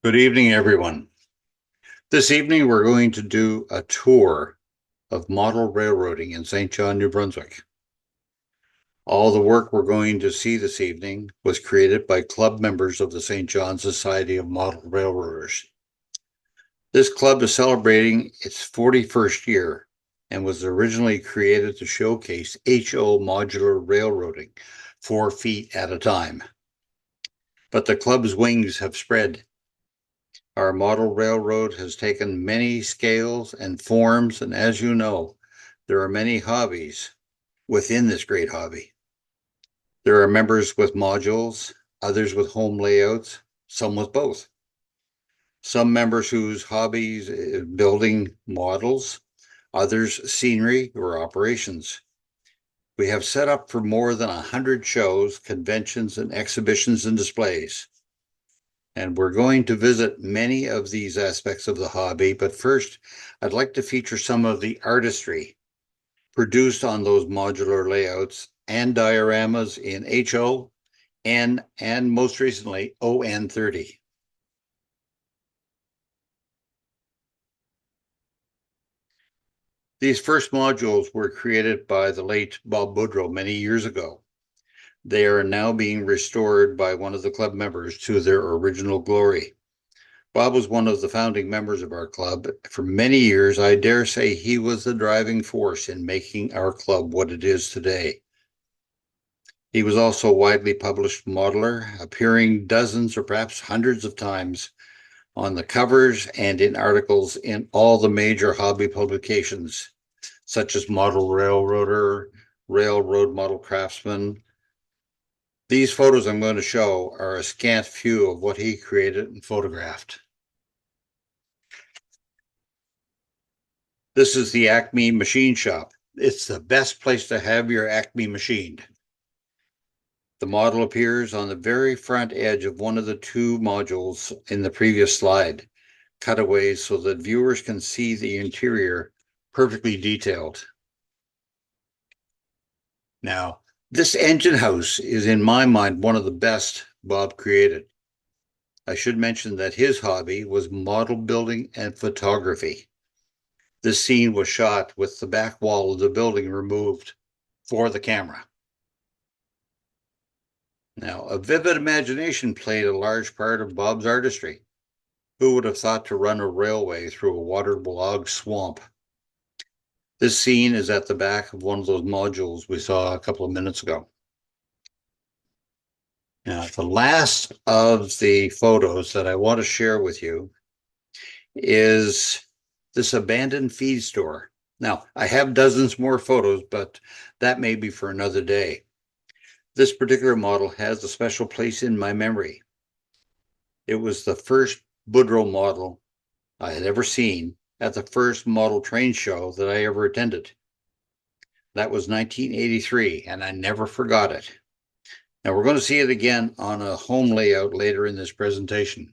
Good evening, everyone. This evening, we're going to do a tour of model railroading in St. John, New Brunswick. All the work we're going to see this evening was created by club members of the St. John Society of Model Railroaders. This club is celebrating its 41st year and was originally created to showcase HO modular railroading, 4 feet at a time. But the club's wings have spread. Our model railroad has taken many scales and forms, and as you know, there are many hobbies within this great hobby. There are members with modules, others with home layouts, some with both. Some members whose hobbies is building models, others scenery or operations. We have set up for more than 100 shows, conventions, and exhibitions and displays. And we're going to visit many of these aspects of the hobby. But first, I'd like to feature some of the artistry produced on those modular layouts and dioramas in HO, N, and most recently, ON30. These first modules were created by the late Bob Boudreau many years ago. They are now being restored by one of the club members to their original glory. Bob was one of the founding members of our club. For many years, I dare say he was the driving force in making our club what it is today. He was also a widely published modeler, appearing dozens or perhaps hundreds of times on the covers and in articles in all the major hobby publications, such as Model Railroader, Railroad Model Craftsman. These photos I'm going to show are a scant few of what he created and photographed. This is the Acme Machine Shop. It's the best place to have your Acme machined. The model appears on the very front edge of one of the 2 modules in the previous slide, cutaways so that viewers can see the interior perfectly detailed. Now, this engine house is, in my mind, one of the best Bob created. I should mention that his hobby was model building and photography. This scene was shot with the back wall of the building removed for the camera. Now, a vivid imagination played a large part of Bob's artistry. Who would have thought to run a railway through a waterlogged swamp? This scene is at the back of one of those modules we saw a couple of minutes ago. Now, the last of the photos that I want to share with you is this abandoned feed store. Now, I have dozens more photos, but that may be for another day. This particular model has a special place in my memory. It was the first Boudreau model I had ever seen at the first model train show that I ever attended. That was 1983, and I never forgot it. Now we're going to see it again on a home layout later in this presentation.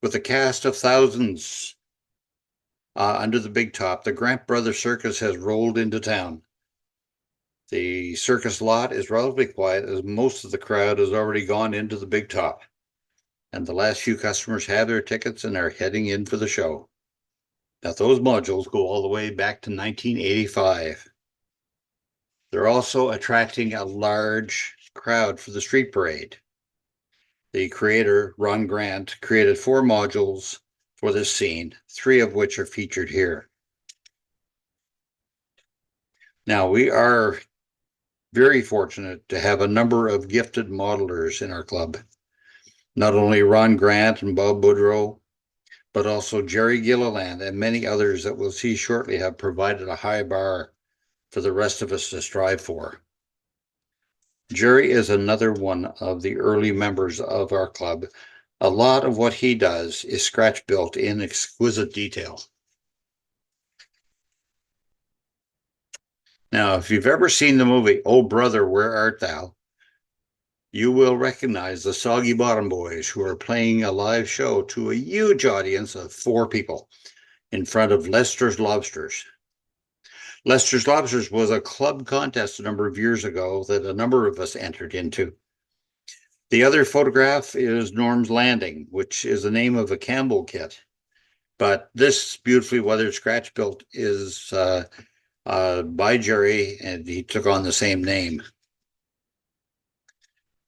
With a cast of thousands under the big top, the Grant Brothers Circus has rolled into town. The circus lot is relatively quiet as most of the crowd has already gone into the big top, and the last few customers have their tickets and are heading in for the show. Now, those modules go all the way back to 1985. They're also attracting a large crowd for the street parade. The creator, Ron Grant, created 4 modules for this scene, 3 of which are featured here. Now, we are very fortunate to have a number of gifted modelers in our club. Not only Ron Grant and Bob Boudreau, but also Jerry Gilliland and many others that we'll see shortly have provided a high bar for the rest of us to strive for. Jerry is another one of the early members of our club. A lot of what he does is scratch built in exquisite detail. Now, if you've ever seen the movie, Oh Brother, Where Art Thou? You will recognize the Soggy Bottom Boys, who are playing a live show to a huge audience of 4 people in front of Lester's Lobsters. Lester's Lobsters was a club contest a number of years ago that a number of us entered into. The other photograph is Norm's Landing, which is the name of a Campbell kit. But this beautifully weathered scratch built is by Jerry, and he took on the same name.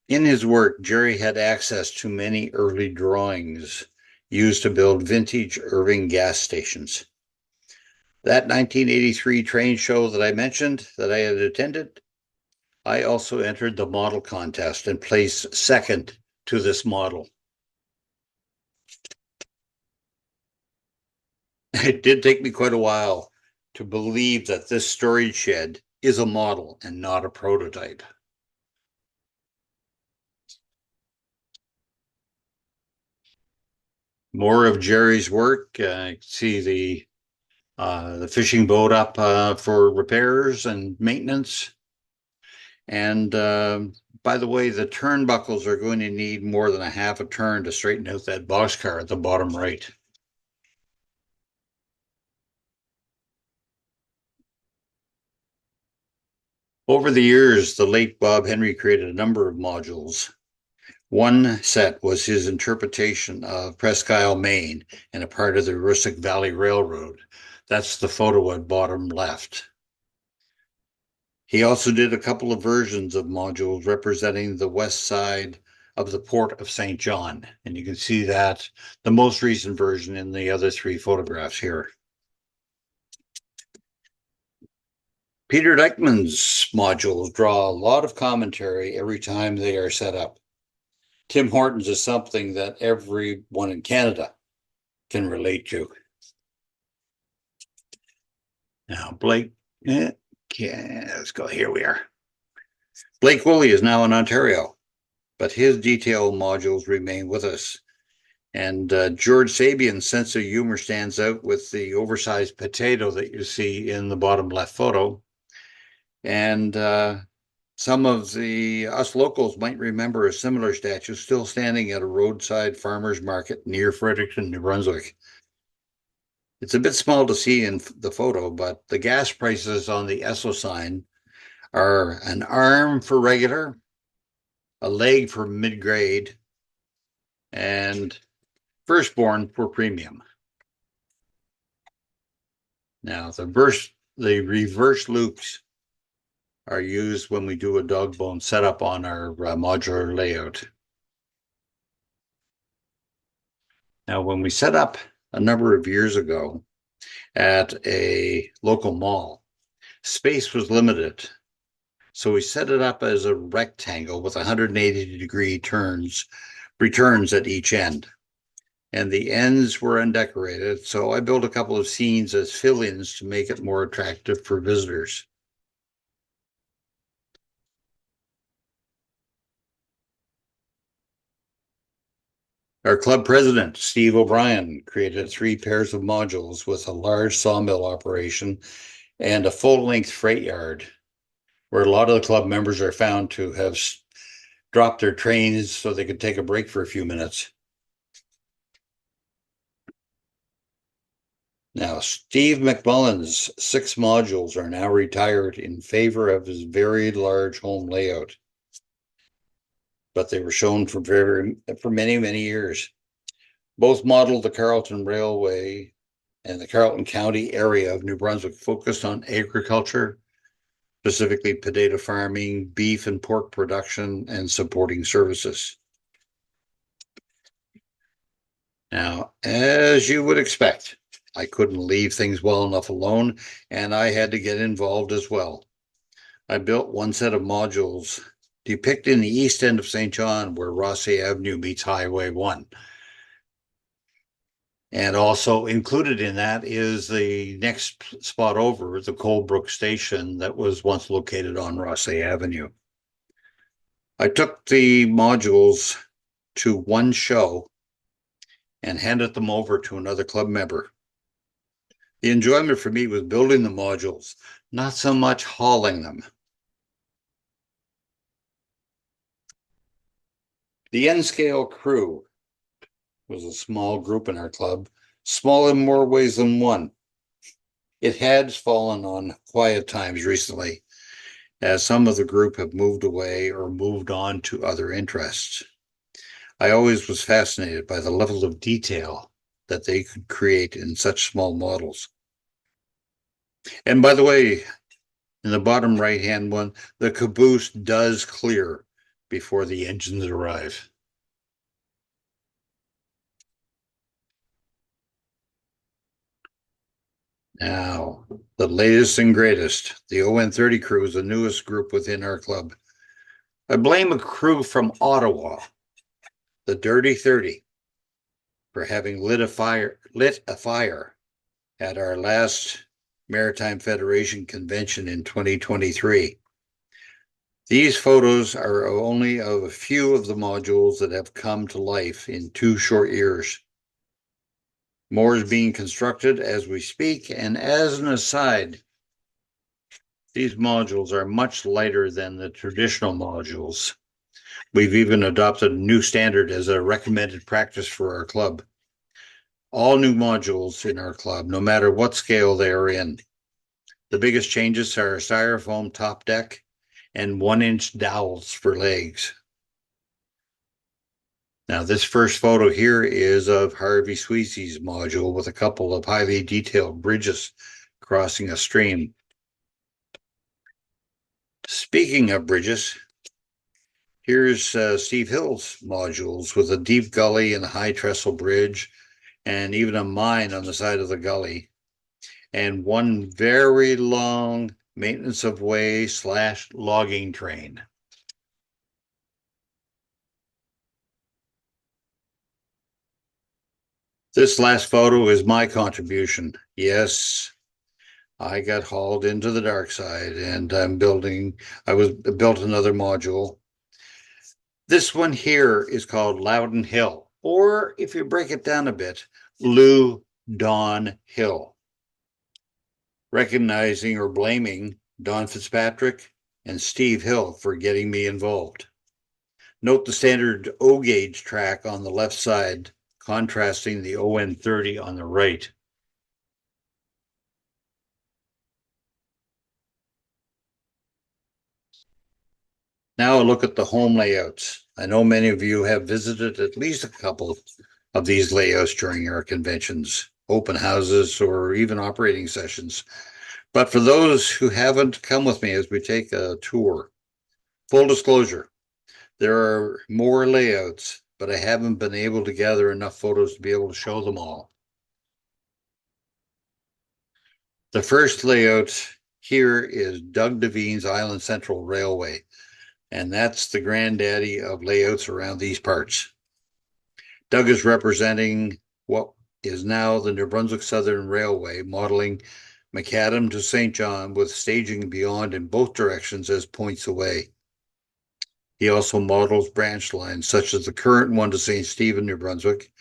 In his work, Jerry had access to many early drawings used to build vintage Irving gas stations. That 1983 train show that I mentioned that I had attended, I also entered the model contest and placed second to this model. It did take me quite a while to believe that this storage shed is a model and not a prototype. More of Jerry's work. See the fishing boat up for repairs and maintenance. And by the way, the turnbuckles are going to need more than a half a turn to straighten out that boxcar at the bottom right. Over the years, the late Bob Henry created a number of modules. One set was his interpretation of Presque Isle, Maine, and a part of the Aroostook Valley Railroad. That's the photo at bottom left. He also did a couple of versions of modules representing the west side of the port of St. John. And you can see that the most recent version in the other three photographs here. Peter Dykman's modules draw a lot of commentary every time they are set up. Tim Hortons is something that everyone in Canada can relate to. Now, Blake, let's go. Here we are. Blake Woolley is now in Ontario, but his detail modules remain with us. And George Sabian's sense of humor stands out with the oversized potato that you see in the bottom left photo. And some of us locals might remember a similar statue still standing at a roadside farmer's market near Fredericton, New Brunswick. It's a bit small to see in the photo, but the gas prices on the Esso sign are an arm for regular, a leg for mid-grade, and firstborn for premium. Now, the reverse loops are used when we do a dog bone setup on our modular layout. Now, when we set up a number of years ago at a local mall, space was limited. So we set it up as a rectangle with 180-degree returns at each end. And the ends were undecorated, so I built a couple of scenes as fill-ins to make it more attractive for visitors. Our club president, Steve O'Brien, created 3 pairs of modules with a large sawmill operation and a full-length freight yard, where a lot of the club members are found to have dropped their trains so they could take a break for a few minutes. Now, Steve McMullen's 6 modules are now retired in favor of his very large home layout, but they were shown for many, many years. Both modeled the Carleton Railway and the Carleton County area of New Brunswick, focused on agriculture, specifically potato farming, beef and pork production, and supporting services. Now, as you would expect, I couldn't leave things well enough alone, and I had to get involved as well. I built one set of modules depicting the east end of St. John, where Rossay Avenue meets Highway 1. And also included in that is the next spot over, the Coldbrook Station that was once located on Rossay Avenue. I took the modules to one show and handed them over to another club member. The enjoyment for me was building the modules, not so much hauling them. The N-Scale crew was a small group in our club, small in more ways than one. It had fallen on quiet times recently, as some of the group have moved away or moved on to other interests. I always was fascinated by the level of detail that they could create in such small models. And by the way, in the bottom right-hand one, the caboose does clear before the engines arrive. Now, the latest and greatest. The ON30 crew is the newest group within our club. I blame a crew from Ottawa, the Dirty 30, for having lit a fire at our last Maritime Federation convention in 2023. These photos are only of a few of the modules that have come to life in 2 short years. More is being constructed as we speak, and as an aside, these modules are much lighter than the traditional modules. We've even adopted a new standard as a recommended practice for our club. All new modules in our club, no matter what scale they are in. The biggest changes are styrofoam top deck and 1-inch dowels for legs. Now, this first photo here is of Harvey Sweezy's module with a couple of highly detailed bridges crossing a stream. Speaking of bridges, here's Steve Hill's modules with a deep gully and a high trestle bridge, and even a mine on the side of the gully, and one very long maintenance of way / logging train. This last photo is my contribution. Yes, I got hauled into the dark side, and I built another module. This one here is called Loudon Hill, or if you break it down a bit, Lou Don Hill, recognizing or blaming Don Fitzpatrick and Steve Hill for getting me involved. Note the standard O gauge track on the left side, contrasting the ON30 on the right. Now a look at the home layouts. I know many of you have visited at least a couple of these layouts during our conventions, open houses, or even operating sessions. But for those who haven't, come with me as we take a tour. Full disclosure, there are more layouts, but I haven't been able to gather enough photos to be able to show them all. The first layout here is Doug Devine's Island Central Railway, and that's the granddaddy of layouts around these parts. Doug is representing what is now the New Brunswick Southern Railway, modeling Macadam to St. John with staging beyond in both directions as points away. He also models branch lines such as the current one to St. Stephen, New Brunswick,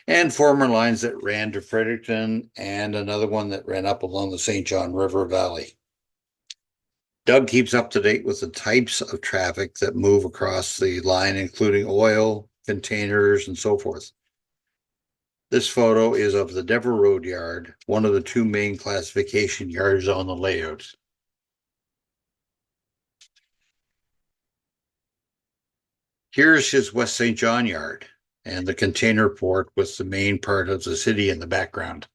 and former lines that ran to Fredericton and another one that ran up along the St. John River Valley. Doug keeps up to date with the types of traffic that move across the line, including oil, containers, and so forth. This photo is of the Dever Road Yard, one of the 2 main classification yards on the layout. Here's his West St. John Yard and the container port with the main part of the city in the background.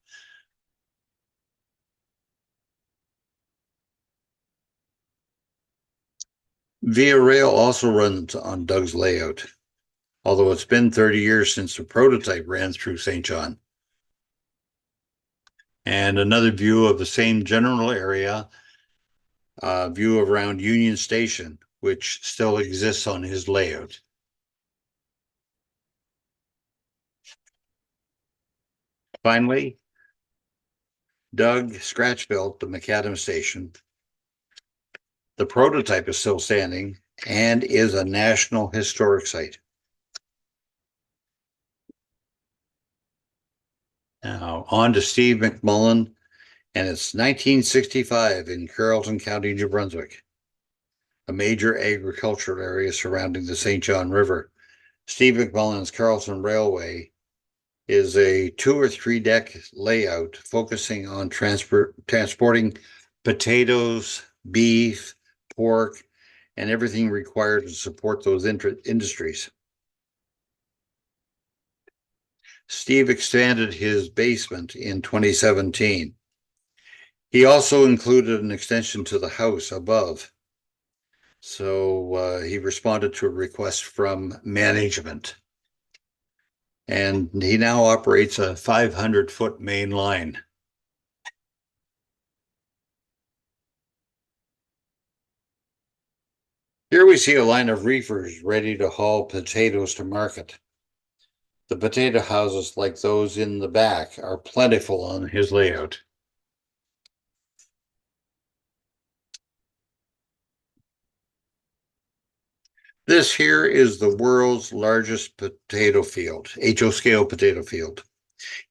Via Rail also runs on Doug's layout, although it's been 30 years since the prototype ran through St. John. And another view of the same general area, view around Union Station, which still exists on his layout. Finally, Doug scratch built the Macadam Station. The prototype is still standing and is a National Historic Site. Now, on to Steve McMullen, and it's 1965 in Carleton County, New Brunswick, a major agricultural area surrounding the St. John River. Steve McMullen's Carleton Railway is a 2 or 3 deck layout focusing on transporting potatoes, beef, pork, and everything required to support those industries. Steve expanded his basement in 2017. He also included an extension to the house above. So he responded to a request from management. And he now operates a 500-foot main line. Here we see a line of reefers ready to haul potatoes to market. The potato houses, like those in the back, are plentiful on his layout. This here is the world's largest potato field, HO scale potato field,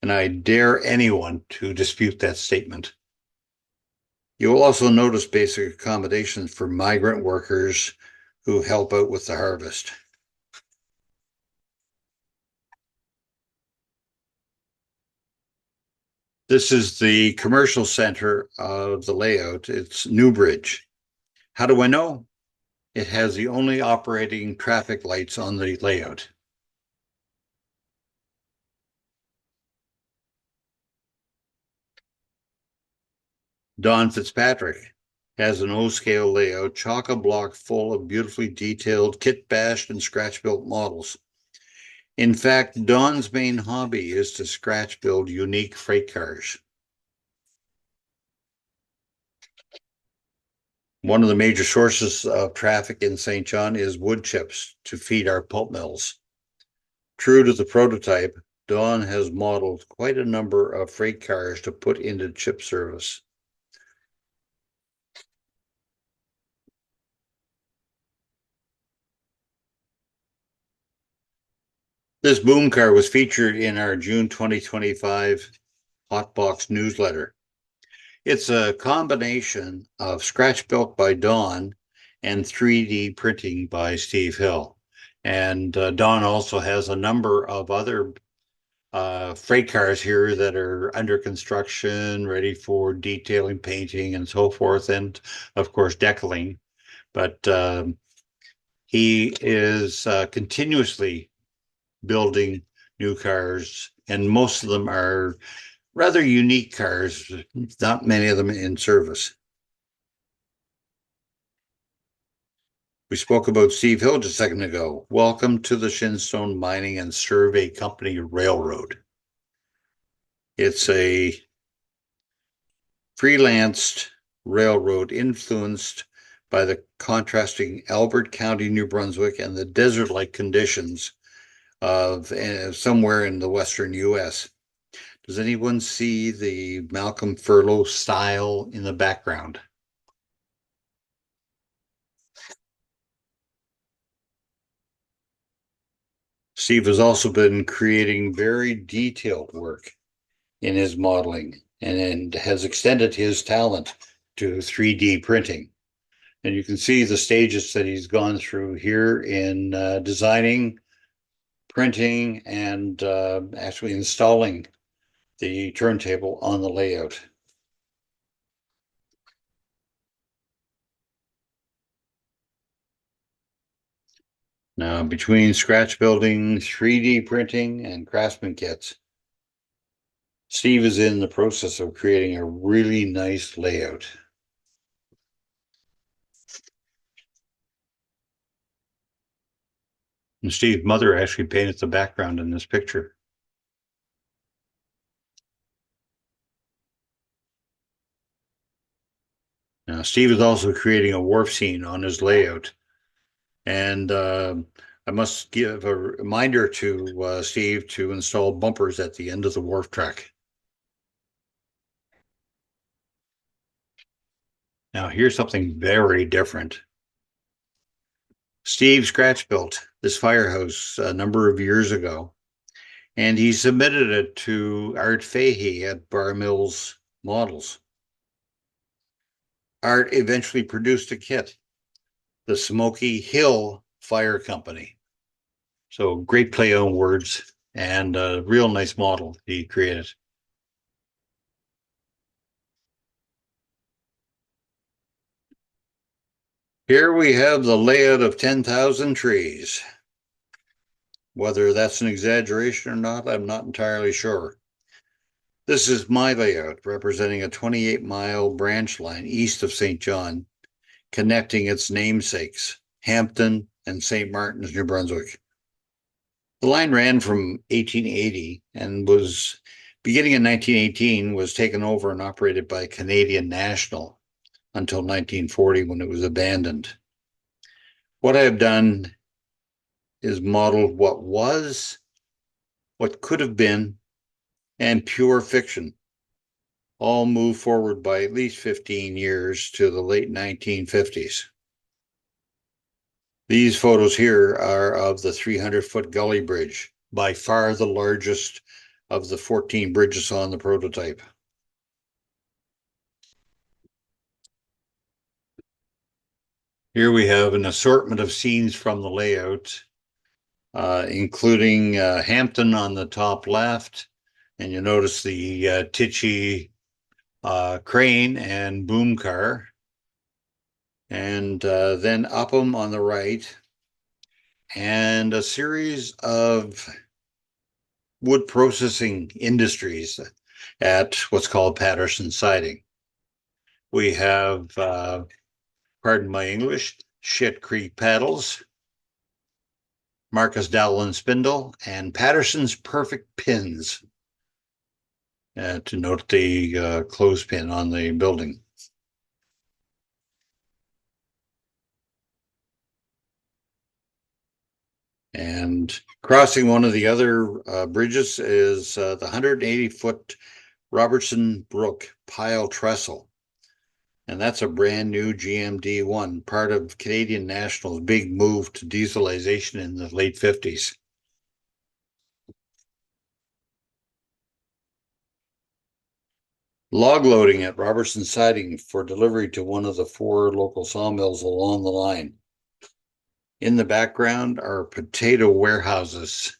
and I dare anyone to dispute that statement. You will also notice basic accommodations for migrant workers who help out with the harvest. This is the commercial center of the layout. It's Newbridge. How do I know? It has the only operating traffic lights on the layout. Don Fitzpatrick has an O-scale layout, chock-a-block full of beautifully detailed, kit-bashed, and scratch-built models. In fact, Don's main hobby is to scratch-build unique freight cars. One of the major sources of traffic in St. John is wood chips to feed our pulp mills. True to the prototype, Don has modeled quite a number of freight cars to put into chip service. This boom car was featured in our June 2025 Hotbox newsletter. It's a combination of scratch built by Don and 3D printing by Steve Hill. And Don also has a number of other freight cars here that are under construction, ready for detailing, painting, and so forth, and of course, decaling. But he is continuously building new cars, and most of them are rather unique cars, not many of them in service. We spoke about Steve Hill just a second ago. Welcome to the Shinstone Mining and Survey Company Railroad. It's a freelanced railroad influenced by the contrasting Albert County, New Brunswick, and the desert-like conditions of somewhere in the western U.S. Does anyone see the Malcolm Furlow style in the background? Steve has also been creating very detailed work in his modeling and has extended his talent to 3D printing. And you can see the stages that he's gone through here in designing, printing, and actually installing the turntable on the layout. Now, between scratch building, 3D printing, and craftsman kits, Steve is in the process of creating a really nice layout. And Steve's mother actually painted the background in this picture. Now, Steve is also creating a wharf scene on his layout. And I must give a reminder to Steve to install bumpers at the end of the wharf track. Now, here's something very different. Steve scratch built this firehouse a number of years ago, and he submitted it to Art Fahey at Bar Mills Models. Art eventually produced a kit, the Smoky Hill Fire Company. So great play on words and a real nice model he created. Here we have the layout of 10,000 trees. Whether that's an exaggeration or not, I'm not entirely sure. This is my layout representing a 28-mile branch line east of St. John, connecting its namesakes, Hampton and St. Martin's, New Brunswick. The line ran from 1880 and was beginning in 1918 was taken over and operated by Canadian National until 1940 when it was abandoned. What I have done is modeled what was, what could have been, and pure fiction, all moved forward by at least 15 years to the late 1950s. These photos here are of the 300-foot gully bridge, by far the largest of the 14 bridges on the prototype. Here we have an assortment of scenes from the layout, including Hampton on the top left, and you notice the Tichy crane and boom car, and then Upham on the right, and a series of wood processing industries at what's called Patterson Siding. We have, pardon my English, Shit Creek Paddles, Marcus Dowland Spindle, and Patterson's Perfect Pins, to note the clothespin on the building. And crossing one of the other bridges is the 180-foot Robertson Brook Pile Trestle. And that's a brand new GMD1, part of Canadian National's big move to dieselization in the late 50s. Log loading at Robertson Siding for delivery to one of the 4 local sawmills along the line. In the background are potato warehouses.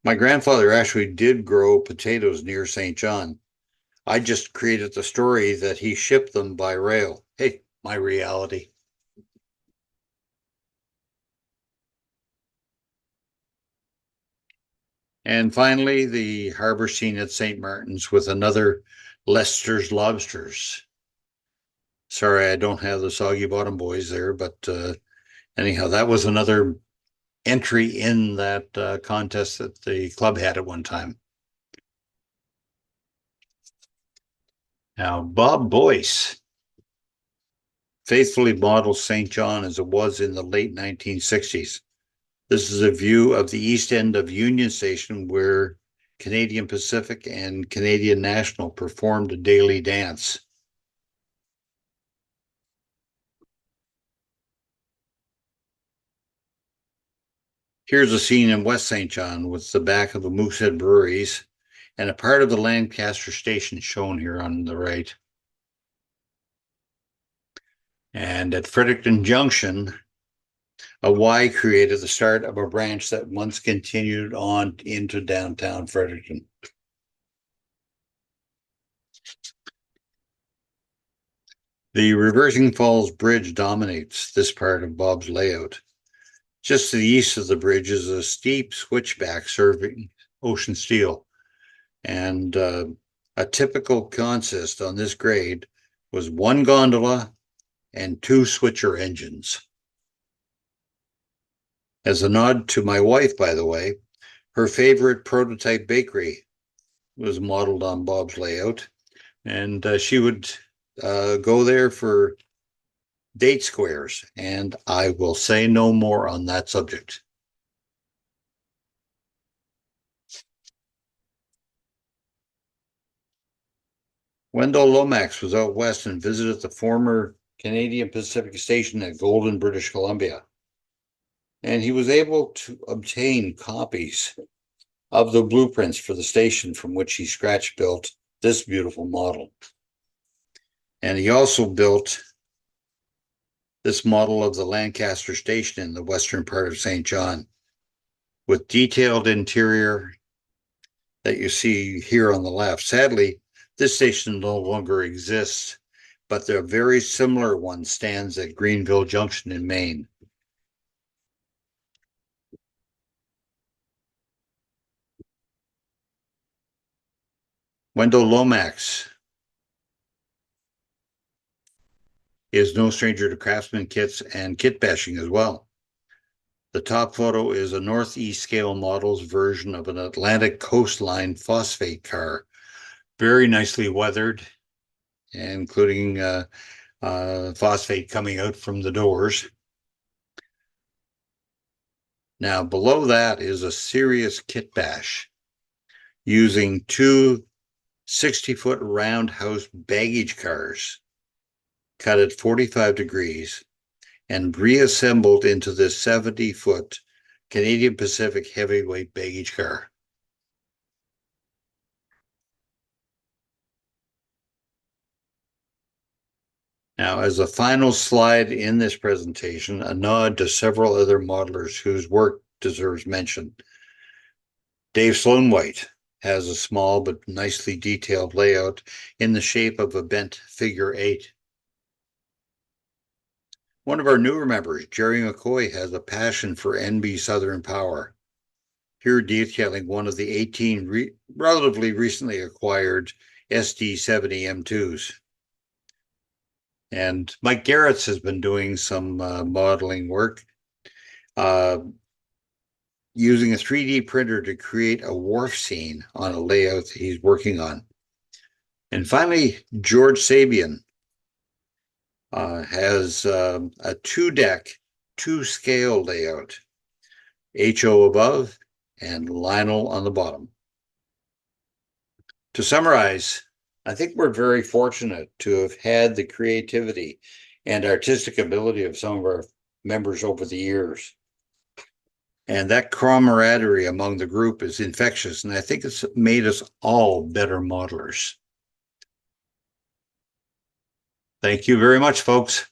My grandfather actually did grow potatoes near St. John. I just created the story that he shipped them by rail. Hey, my reality. And finally, the harbor scene at St. Martin's with another Lester's Lobsters. Sorry, I don't have the Soggy Bottom Boys there, but anyhow, that was another entry in that contest that the club had at one time. Now, Bob Boyce faithfully models St. John as it was in the late 1960s. This is a view of the east end of Union Station where Canadian Pacific and Canadian National performed a daily dance. Here's a scene in West St. John with the back of the Moosehead Breweries and a part of the Lancaster Station shown here on the right. And at Fredericton Junction, a Y created the start of a branch that once continued on into downtown Fredericton. The Reversing Falls Bridge dominates this part of Bob's layout. Just to the east of the bridge is a steep switchback serving ocean steel. And a typical consist on this grade was 1 gondola and 2 switcher engines. As a nod to my wife, by the way, her favorite prototype bakery was modeled on Bob's layout, and she would go there for date squares, and I will say no more on that subject. Wendell Lomax was out west and visited the former Canadian Pacific Station at Golden, British Columbia. And he was able to obtain copies of the blueprints for the station from which he scratch built this beautiful model. And he also built this model of the Lancaster Station in the western part of St. John with detailed interior that you see here on the left. Sadly, this station no longer exists, but the very similar one stands at Greenville Junction in Maine. Wendell Lomax is no stranger to craftsman kits and kit bashing as well. The top photo is a Northeast scale model's version of an Atlantic coastline phosphate car, very nicely weathered, including phosphate coming out from the doors. Now, below that is a serious kit bash using two 60-foot roundhouse baggage cars cut at 45 degrees and reassembled into this 70-foot Canadian Pacific heavyweight baggage car. Now, as a final slide in this presentation, a nod to several other modelers whose work deserves mention. Dave Sloan-White has a small but nicely detailed layout in the shape of a bent figure 8. One of our newer members, Jerry McCoy, has a passion for NB Southern Power, here detailing one of the 18 relatively recently acquired SD70 M2s. And Mike Garrett's has been doing some modeling work using a 3D printer to create a wharf scene on a layout that he's working on. And finally, George Sabian has a 2-deck, 2-scale layout, HO above and Lionel on the bottom. To summarize, I think we're very fortunate to have had the creativity and artistic ability of some of our members over the years. And that camaraderie among the group is infectious, and I think it's made us all better modelers. Thank you very much, folks.